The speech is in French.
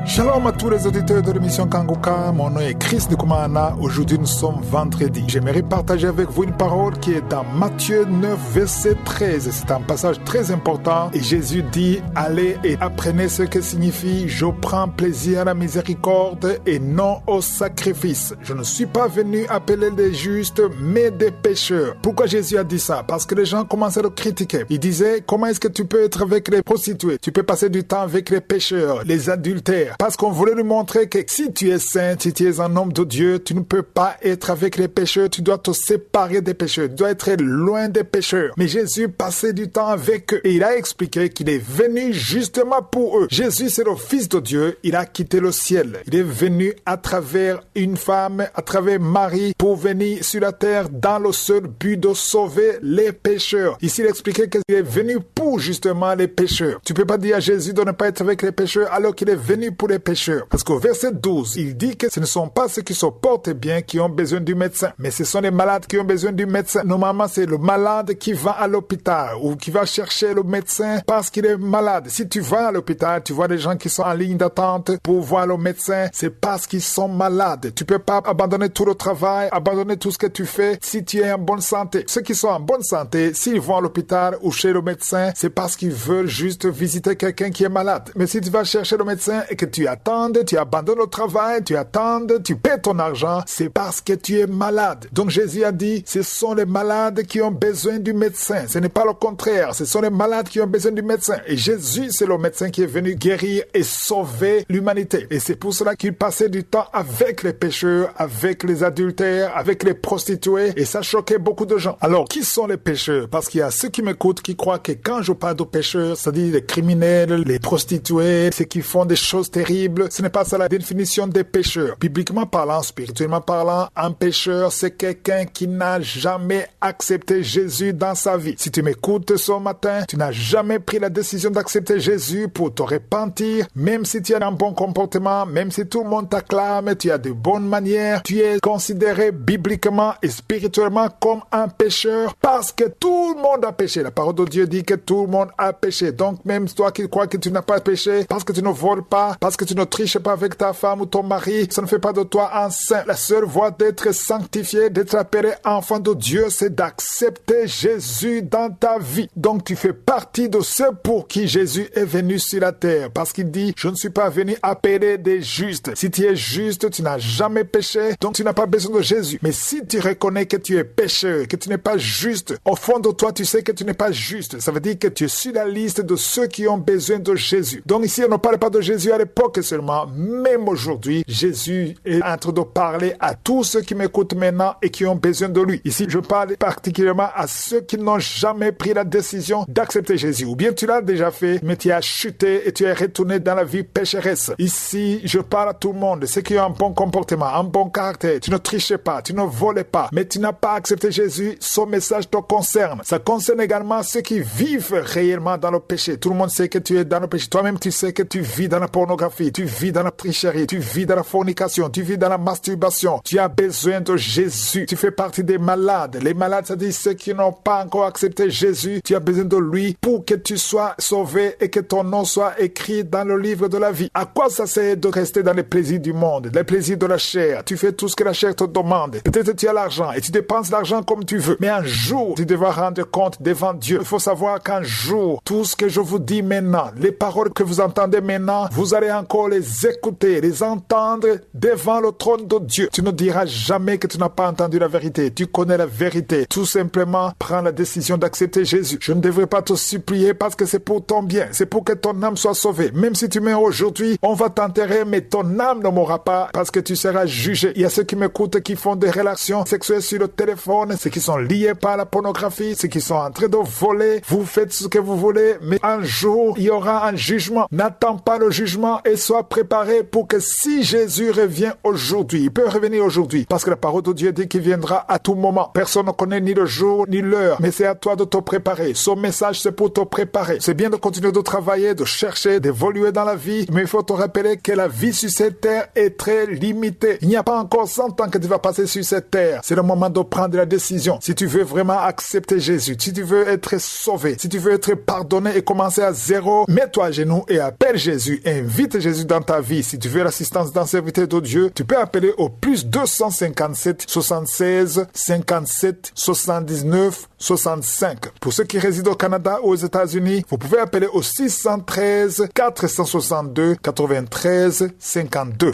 Shalom à tous les auditeurs de l'émission Kanguka, mon nom est Chris Nkumana. Aujourd'hui nous sommes vendredi. J'aimerais partager avec vous une parole qui est dans Matthieu 9 verset 13. C'est un passage très important et Jésus dit: allez et apprenez ce que signifie je prends plaisir à la miséricorde et non au sacrifice. Je ne suis pas venu appeler les justes mais des pécheurs. Pourquoi Jésus a dit ça? Parce que les gens commençaient à le critiquer. Il disait: comment est-ce que tu peux être avec les prostituées? Tu peux passer du temps avec les pécheurs, les adultères. Parce qu'on voulait lui montrer que si tu es saint, si tu es un homme de Dieu, tu ne peux pas être avec les pécheurs, tu dois te séparer des pécheurs, tu dois être loin des pécheurs. Mais Jésus passait du temps avec eux et il a expliqué qu'il est venu justement pour eux. Jésus, c'est le Fils de Dieu, il a quitté le ciel. Il est venu à travers une femme, à travers Marie, pour venir sur la terre dans le seul but de sauver les pécheurs. Ici, il expliquait qu'il est venu pour justement les pécheurs. Tu peux pas dire à Jésus de ne pas être avec les pécheurs alors qu'il est venu pour les pécheurs. Parce qu'au verset 12, il dit que ce ne sont pas ceux qui se portent bien qui ont besoin du médecin, mais ce sont les malades qui ont besoin du médecin. Normalement, c'est le malade qui va à l'hôpital ou qui va chercher le médecin parce qu'il est malade. Si tu vas à l'hôpital, tu vois des gens qui sont en ligne d'attente pour voir le médecin, c'est parce qu'ils sont malades. Tu peux pas abandonner tout le travail, abandonner tout ce que tu fais si tu es en bonne santé. Ceux qui sont en bonne santé, s'ils vont à l'hôpital ou chez le médecin, c'est parce qu'ils veulent juste visiter quelqu'un qui est malade. Mais si tu vas chercher le médecin et que tu attendes, tu abandonnes le travail, tu attendes, tu paies ton argent, c'est parce que tu es malade. Donc Jésus a dit, ce sont les malades qui ont besoin du médecin. Ce n'est pas le contraire, ce sont les malades qui ont besoin du médecin. Et Jésus, c'est le médecin qui est venu guérir et sauver l'humanité. Et c'est pour cela qu'il passait du temps avec les pécheurs, avec les adultères, avec les prostituées. Et ça choquait beaucoup de gens. Alors, qui sont les pécheurs? Parce qu'il y a ceux qui m'écoutent qui croient que quand je parle de pécheurs, c'est-à-dire les criminels, les prostituées, ceux qui font des choses terribles, ce n'est pas ça la définition des pécheurs. Bibliquement parlant, spirituellement parlant, un pécheur, c'est quelqu'un qui n'a jamais accepté Jésus dans sa vie. Si tu m'écoutes ce matin, tu n'as jamais pris la décision d'accepter Jésus pour te repentir, même si tu as un bon comportement, même si tout le monde t'acclame, tu as de bonnes manières, tu es considéré bibliquement et spirituellement comme un pécheur parce que tout le monde a péché. La parole de Dieu dit que tout le monde a péché. Donc même toi qui crois que tu n'as pas péché, parce que tu ne voles pas, parce que tu ne triches pas avec ta femme ou ton mari, ça ne fait pas de toi un saint. La seule voie d'être sanctifié, d'être appelé enfant de Dieu, c'est d'accepter Jésus dans ta vie. Donc tu fais partie de ceux pour qui Jésus est venu sur la terre. Parce qu'il dit, je ne suis pas venu appeler des justes. Si tu es juste, tu n'as jamais péché, donc tu n'as pas besoin de Jésus. Mais si tu reconnais que tu es pécheur, que tu n'es pas juste, au fond de toi, tu sais que tu n'es pas juste. Ça veut dire que tu es sur la liste de ceux qui ont besoin de Jésus. Donc ici, on ne parle pas de Jésus à l'époque seulement, même aujourd'hui, Jésus est en train de parler à tous ceux qui m'écoutent maintenant et qui ont besoin de lui. Ici, je parle particulièrement à ceux qui n'ont jamais pris la décision d'accepter Jésus. Ou bien tu l'as déjà fait, mais tu as chuté et tu es retourné dans la vie pécheresse. Ici, je parle à tout le monde, ceux qui ont un bon comportement, un bon caractère. Tu ne trichais pas, tu ne volais pas, mais tu n'as pas accepté Jésus. Son message te concerne. Ça concerne également ceux qui vivent réellement dans le péché. Tout le monde sait que tu es dans le péché. Toi-même, tu sais que tu vis dans la pornographie, tu vis dans la tricherie, tu vis dans la fornication, tu vis dans la masturbation. Tu as besoin de Jésus. Tu fais partie des malades. Les malades, c'est-à-dire ceux qui n'ont pas encore accepté Jésus. Tu as besoin de lui pour que tu sois sauvé et que ton nom soit écrit dans le livre de la vie. À quoi ça sert de rester dans les plaisirs du monde, les plaisirs de la chair? Tu fais tout ce que la chair te demande. Peut-être tu as l'argent et tu dépenses l'argent comme tu veux. Mais un jour, tu devras rendre compte devant Dieu. Il faut savoir qu'un jour, tout ce que je vous dis maintenant, les paroles que vous entendez maintenant, vous allez encore les écouter, les entendre devant le trône de Dieu. Tu ne diras jamais que tu n'as pas entendu la vérité. Tu connais la vérité. Tout simplement, prends la décision d'accepter Jésus. Je ne devrais pas te supplier parce que c'est pour ton bien. C'est pour que ton âme soit sauvée. Même si tu meurs aujourd'hui, on va t'enterrer, mais ton âme ne mourra pas parce que tu seras jugé. Il y a ceux qui m'écoutent qui font des relations sexuelles sur le téléphone, ceux qui sont liés par la pornographie, ceux qui sont en train de voler. Vous faites ce que vous voulez, mais un jour, il y aura un jugement. N'attends pas le jugement et sois préparé pour que si Jésus revient aujourd'hui, il peut revenir aujourd'hui, parce que la parole de Dieu dit qu'il viendra à tout moment. Personne ne connaît ni le jour ni l'heure, mais c'est à toi de te préparer. Son message, c'est pour te préparer. C'est bien de continuer de travailler, de chercher, d'évoluer dans la vie, mais il faut te rappeler que la vie sur cette terre est très limitée. Il n'y a pas encore 100 ans que tu vas passer sur cette terre. C'est le moment de prendre la décision. Si tu veux vraiment accepter Jésus, si tu veux être sauvé, si tu veux être pardonné et commencer à zéro, mets-toi à genoux et appelle Jésus. Invite accepter Jésus dans ta vie, si tu veux l'assistance d'un serviteur de Dieu, tu peux appeler au plus 257 76 57 79 65. Pour ceux qui résident au Canada ou aux États-Unis, vous pouvez appeler au 613 462 93 52.